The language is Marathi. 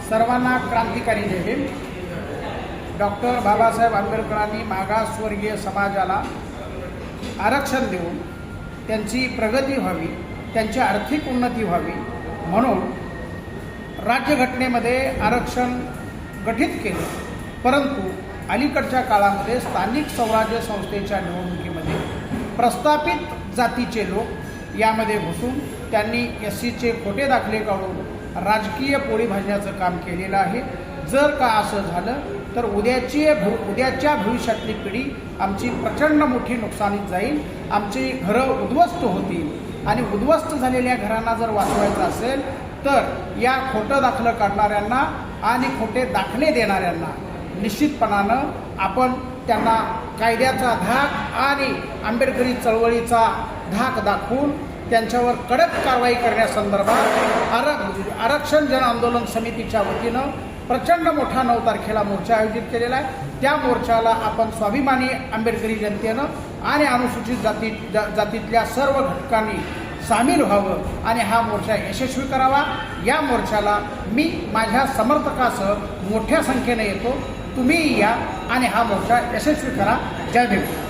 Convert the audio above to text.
सर्वांना क्रांतिकारी जय भीम। डॉक्टर बाबासाहेब आंबेडकरांनी मागासवर्गीय समाजाला आरक्षण देऊन त्यांची प्रगती व्हावी, त्यांची आर्थिक उन्नती व्हावी म्हणून राज्यघटनेमध्ये आरक्षण गठीत केलं। परंतु अलीकडच्या काळामध्ये स्थानिक स्वराज्य संस्थेच्या निवडणुकीमध्ये प्रस्थापित जातीचे लोक यामध्ये घुसून त्यांनी SCचे खोटे दाखले काढून राजकीय पोळी भाजण्याचं काम केलेलं आहे। जर का असं झालं तर उद्याच्या भविष्यातली पिढी आमची प्रचंड मोठी नुकसानीत जाईल, आमची घरं उद्ध्वस्त होतील आणि उद्ध्वस्त झालेल्या घरांना जर वाचवायचं असेल तर या खोटं दाखलं काढणाऱ्यांना आणि खोटे दाखले देणाऱ्यांना निश्चितपणानं आपण त्यांना कायद्याचा धाक आणि आंबेडकरी चळवळीचा धाक दाखवून त्यांच्यावर कडक कारवाई करण्यासंदर्भात आरक्षण जन आंदोलन समितीच्या वतीनं प्रचंड मोठा 9 तारखेला मोर्चा आयोजित केलेला आहे। त्या मोर्चाला आपण स्वाभिमानी आंबेडकरी जनतेनं आणि अनुसूचित जातीतल्या सर्व घटकांनी सामील व्हावं आणि हा मोर्चा यशस्वी करावा। या मोर्चाला मी माझ्या समर्थकासह मोठ्या संख्येने येतो, तुम्ही या आणि हा मोर्चा यशस्वी करा। जय भीम।